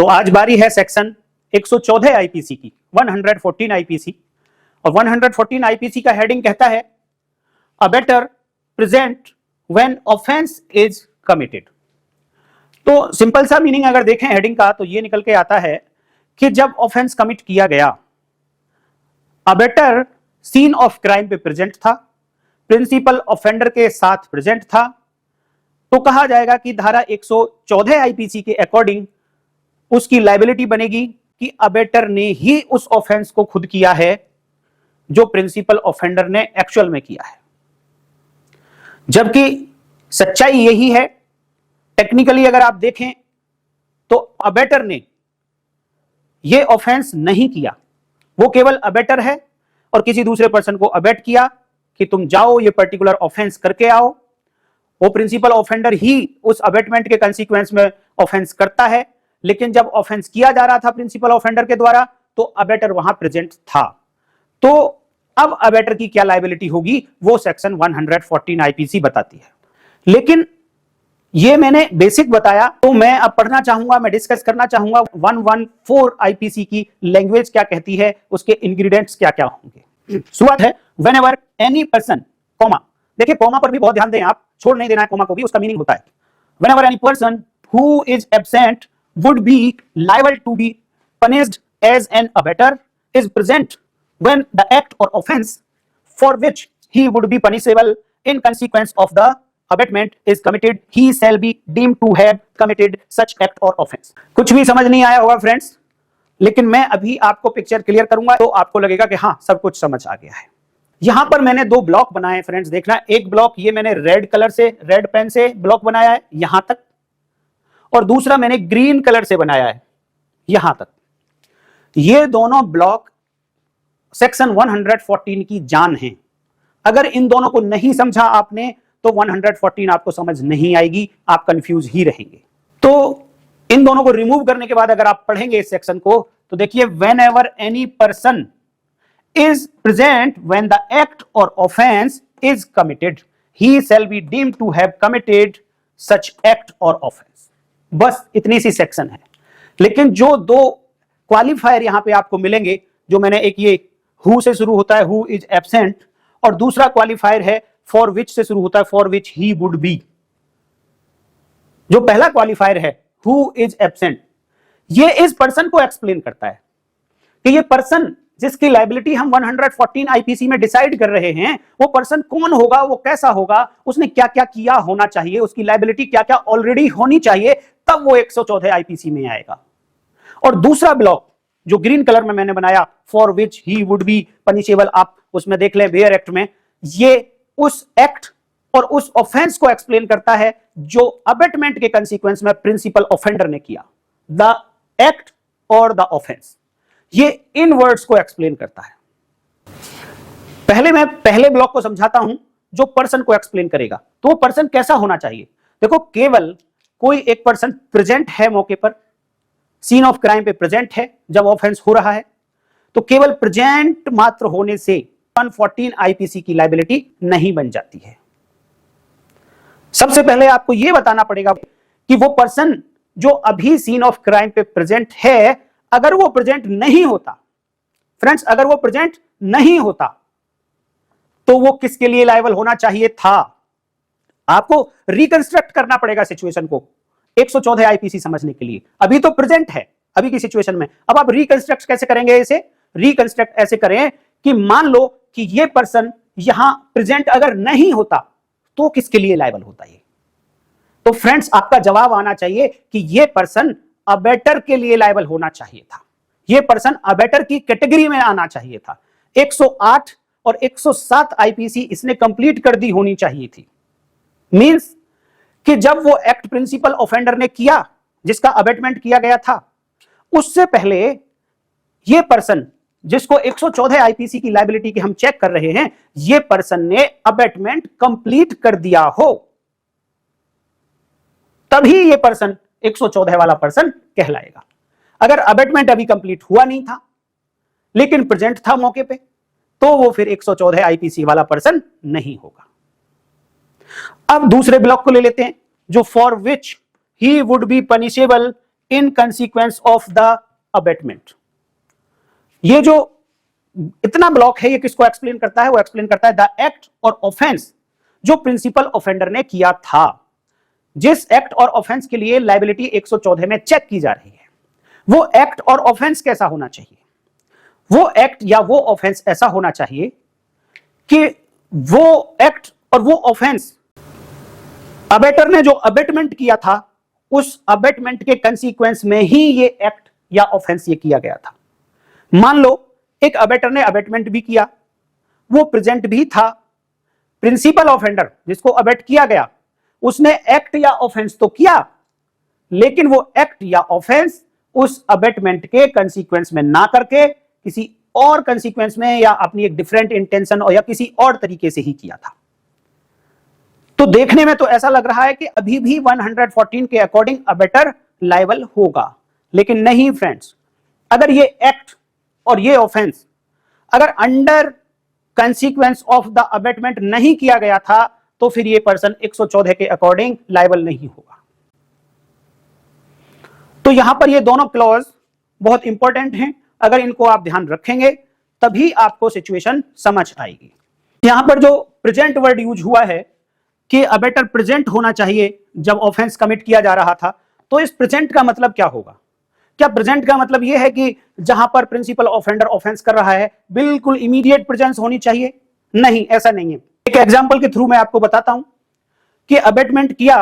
तो आज बारी है सेक्शन 114 आईपीसी की, 114 आईपीसी। और 114 आईपीसी का हेडिंग कहता है abettor present when offence is committed. तो सिंपल सा मीनिंग अगर देखें हेडिंग का तो ये निकल के आता है कि जब ऑफेंस कमिट किया गया, अबेटर सीन ऑफ क्राइम पे प्रेजेंट था, प्रिंसिपल ऑफेंडर के साथ प्रेजेंट था, तो कहा जाएगा कि धारा 114 आईपीसी के अकॉर्डिंग उसकी लायबिलिटी बनेगी कि अबेटर ने ही उस ऑफेंस को खुद किया है जो प्रिंसिपल ऑफेंडर ने एक्चुअल में किया है। जबकि सच्चाई यही है, टेक्निकली अगर आप देखें तो अबेटर ने यह ऑफेंस नहीं किया, वो केवल अबेटर है और किसी दूसरे पर्सन को अबेट किया कि तुम जाओ ये पर्टिकुलर ऑफेंस करके आओ। वो प्रिंसिपल ऑफेंडर ही उस अबेटमेंट के कंसीक्वेंस में ऑफेंस करता है, लेकिन जब ऑफेंस किया जा रहा था प्रिंसिपल ऑफेंडर के द्वारा तो अबेटर वहां प्रेजेंट था। तो अब अबेटर की क्या लायबिलिटी होगी वो सेक्शन 114 आईपीसी बताती है। लेकिन ये मैंने बेसिक बताया, तो मैं अब पढ़ना चाहूंगा, मैं डिस्कस करना चाहूंगा 114 आईपीसी की लैंग्वेज क्या कहती है, उसके इंग्रेडिएंट्स क्या क्या होंगे। शुरुआत है व्हेनेवर एनी पर्सन, कॉमा, देखिए कॉमा पर भी बहुत ध्यान दें आप, छोड़ नहीं देना है कॉमा को भी, उसका मीनिंग होता है whenever any person who is absent would be liable to be punished as an abettor is present when the act or offense for which he would be punishable in consequence of the abatement is committed, he shall be deemed to have committed such act or offense। कुछ भी समझ नहीं आया होगा friends, लेकिन मैं अभी आपको पिक्चर क्लियर करूंगा तो आपको लगेगा कि हाँ सब कुछ समझ आ गया है। यहां पर मैंने दो ब्लॉक बनाए फ्रेंड्स, देखना, एक ब्लॉक ये मैंने रेड कलर से, रेड पेन से ब्लॉक बनाया है यहां तक, और दूसरा मैंने ग्रीन कलर से बनाया है यहां तक। ये दोनों ब्लॉक सेक्शन 114 की जान हैं। अगर इन दोनों को नहीं समझा आपने तो 114 आपको समझ नहीं आएगी, आप कंफ्यूज ही रहेंगे। तो इन दोनों को रिमूव करने के बाद अगर आप पढ़ेंगे इस सेक्शन को तो देखिए whenever any person is present when the act or offence is committed, he shall be deemed to have committed such act or offence. बस इतनी सी सेक्शन है। लेकिन जो दो क्वालिफायर यहां पे आपको मिलेंगे, जो मैंने एक ये हु से शुरू होता है हु इज एब्सेंट, और दूसरा क्वालिफायर है फॉर विच से शुरू होता है for which he would B. जो पहला क्वालिफायर है हु इज एब्सेंट, ये इस पर्सन को एक्सप्लेन करता है कि ये पर्सन जिसकी लायबिलिटी हम 114 आईपीसी में डिसाइड कर रहे हैं, वो पर्सन कौन होगा, वो कैसा होगा, उसने क्या क्या किया होना चाहिए, उसकी लायबिलिटी क्या क्या ऑलरेडी होनी चाहिए, तब वो 114 आईपीसी में आएगा। और दूसरा ब्लॉक जो ग्रीन कलर में मैंने बनाया for which he would be punishable, आप उसमें देख लें वेयर एक्ट में, ये उस एक्ट और उस ऑफेंस को एक्सप्लेन करता है जो अबेटमेंट के कंसीक्वेंस में प्रिंसिपल ऑफेंडर ने किया। द एक्ट और द ऑफेंस, ये इन वर्ड्स को एक्सप्लेन करता है। पहले मैं पहले ब्लॉक को समझाता हूं जो पर्सन को एक्सप्लेन करेगा। तो वो पर्सन कैसा होना चाहिए, देखो केवल कोई एक पर्सन प्रेजेंट है मौके पर, सीन ऑफ क्राइम पे प्रेजेंट है जब ऑफेंस हो रहा है, तो केवल प्रेजेंट मात्र होने से 114 आईपीसी की लायबिलिटी नहीं बन जाती है। सबसे पहले आपको यह बताना पड़ेगा कि वो पर्सन जो अभी सीन ऑफ क्राइम पे प्रेजेंट है, अगर वो प्रेजेंट नहीं होता फ्रेंड्स, अगर वो प्रेजेंट नहीं होता तो वो किसके लिए लायबल होना चाहिए था। आपको रिकंस्ट्रक्ट करना पड़ेगा सिचुएशन को 114 आईपीसी समझने के लिए। अभी तो प्रेजेंट है अभी की सिचुएशन में, अब आप रिकंस्ट्रक्ट कैसे करेंगे इसे, रिकंस्ट्रक्ट ऐसे करें कि मान लो कि ये पर्सन यहां प्रेजेंट अगर नहीं होता तो किसके लिए लायबल होता है। तो फ्रेंड्स आपका जवाब आना चाहिए कि ये पर्सन अबेटर के लिए लायबल होना चाहिए था, ये पर्सन अबेटर की कैटेगरी में आना चाहिए था। 108 और 107 आईपीसी इसने कंप्लीट कर दी होनी चाहिए थी। मींस कि जब वो एक्ट प्रिंसिपल ऑफेंडर ने किया जिसका अबेटमेंट किया गया था, उससे पहले ये पर्सन जिसको 114 आईपीसी की लायबिलिटी की हम चेक कर रहे हैं, ये पर्सन ने अबेटमेंट कंप्लीट कर दिया हो, तभी ये पर्सन 114 वाला पर्सन कहलाएगा। अगर अबेटमेंट अभी कंप्लीट हुआ नहीं था लेकिन प्रेजेंट था मौके पे, तो वो फिर 114 आईपीसी वाला पर्सन नहीं होगा। अब दूसरे ब्लॉक को ले लेते हैं जो for which he would be punishable in consequence of the abetment. ये जो इतना ब्लॉक है ये किसको एक्सप्लेन करता है? वो एक्सप्लेन करता है द एक्ट और ऑफेंस जो प्रिंसिपल ऑफेंडर ने किया था। जिस एक्ट और ऑफेंस के लिए लायबिलिटी 114 में चेक की जा रही है, वो एक्ट और ऑफेंस कैसा होना चाहिए? वो एक्ट या वो ऑफेंस ऐसा होना चाहिए कि वो एक्ट और वो ऑफेंस, अबेटर ने जो अबेटमेंट किया था उस अबेटमेंट के कंसीक्वेंस में ही ये एक्ट या ऑफेंस ये किया गया था। मान लो एक अबेटर ने अबेटमेंट भी किया, वो प्रेजेंट भी था, प्रिंसिपल ऑफेंडर जिसको अबेट किया गया उसने एक्ट या ऑफेंस तो किया, लेकिन वो एक्ट या ऑफेंस उस अबेटमेंट के कंसीक्वेंस में ना करके किसी और कंसीक्वेंस में या अपनी एक डिफरेंट इंटेंशन और या किसी और तरीके से ही किया था। तो देखने में तो ऐसा लग रहा है कि अभी भी 114 के अकॉर्डिंग अबेटर लायबल होगा, लेकिन नहीं फ्रेंड्स। अगर ये एक्ट और ये ऑफेंस अगर under consequence of the abetment नहीं किया गया था तो फिर ये पर्सन 114 के अकॉर्डिंग लायबल नहीं होगा। तो यहां पर ये दोनों क्लॉज बहुत इंपॉर्टेंट हैं, अगर इनको आप ध्यान रखेंगे तभी आपको सिचुएशन समझ आएगी। यहां पर जो प्रेजेंट वर्ड यूज हुआ है कि अबेटर प्रेजेंट होना चाहिए जब ऑफेंस कमिट किया जा रहा था, तो इस प्रेजेंट का मतलब क्या होगा? क्या प्रेजेंट का मतलब यह है कि जहां पर प्रिंसिपल ऑफेंडर ऑफेंस कर रहा है बिल्कुल इमीडिएट प्रेजेंस होनी चाहिए? नहीं, ऐसा नहीं है। एक एग्जांपल के थ्रू मैं आपको बताता हूं कि अबेटमेंट किया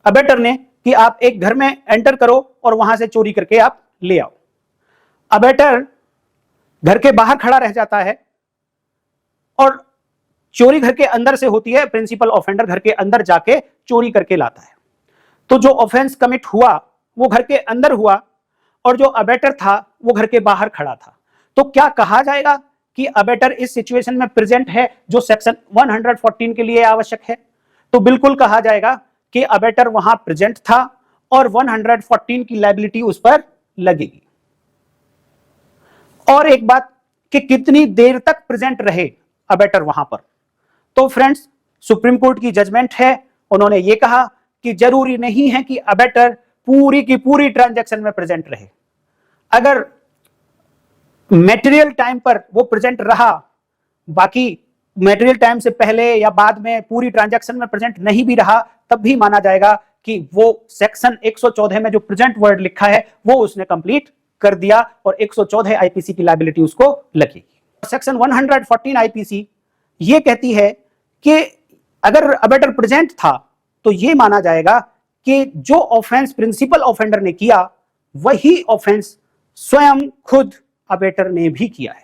अबेटर ने कि आप एक घर में एंटर करो और वहां से चोरी करके आप ले आओ। अबेटर घर के बाहर खड़ा रह जाता है और चोरी घर के अंदर से होती है, प्रिंसिपल ऑफेंडर घर के अंदर जाके चोरी करके लाता है। तो जो ऑफेंस कमिट हुआ वो घर के अंदर हुआ और जो अबेटर था वो घर के बाहर खड़ा था। तो क्या कहा जाएगा कि अबेटर इस सिचुएशन में प्रेजेंट है जो सेक्शन 114 के लिए आवश्यक है? तो बिल्कुल कहा जाएगा कि अबेटर वहां प्रेजेंट था और 114 की लायबिलिटी उस पर लगेगी। और एक बात कि कितनी देर तक प्रेजेंट रहे अबेटर वहां पर, तो फ्रेंड्स सुप्रीम कोर्ट की जजमेंट है, उन्होंने ये कहा कि जरूरी नहीं है कि अबेटर पूरी की पूरी ट्रांजैक्शन में प्रेजेंट रहे। अगर मटेरियल टाइम पर वो प्रेजेंट रहा, बाकी मटेरियल टाइम से पहले या बाद में पूरी ट्रांजैक्शन में प्रेजेंट नहीं भी रहा, तब भी माना जाएगा कि वो सेक्शन 114 में जो प्रेजेंट वर्ड लिखा है वो उसने कंप्लीट कर दिया और 114 आईपीसी की लायबिलिटी उसको लगेगी। सेक्शन 114 आईपीसी ये कहती है कि अगर अबेटर प्रेजेंट था तो ये माना जाएगा कि जो ऑफेंस प्रिंसिपल ऑफेंडर ने किया वही ऑफेंस स्वयं खुद अबेटर ने भी किया है।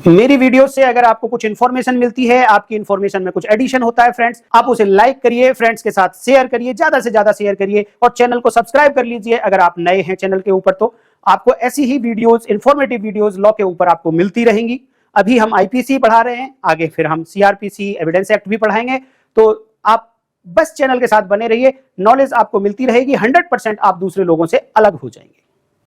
मेरी वीडियो से अगर आपको कुछ इंफॉर्मेशन मिलती है, आपकी इंफॉर्मेशन में कुछ एडिशन होता है फ्रेंड्स, आप उसे लाइक करिए, फ्रेंड्स के साथ शेयर करिए, ज्यादा से ज्यादा शेयर करिए और चैनल को सब्सक्राइब कर लीजिए अगर आप नए हैं चैनल के ऊपर। तो आपको ऐसी ही वीडियोस, इंफॉर्मेटिव वीडियोस लॉ के ऊपर आपको मिलती रहेंगी। अभी हम आईपीसी पढ़ा रहे हैं, आगे फिर हम सीआरपीसी, एविडेंस एक्ट भी पढ़ाएंगे। तो आप बस चैनल के साथ बने रहिए, नॉलेज आपको मिलती रहेगी, 100% आप दूसरे लोगों से अलग हो जाएंगे।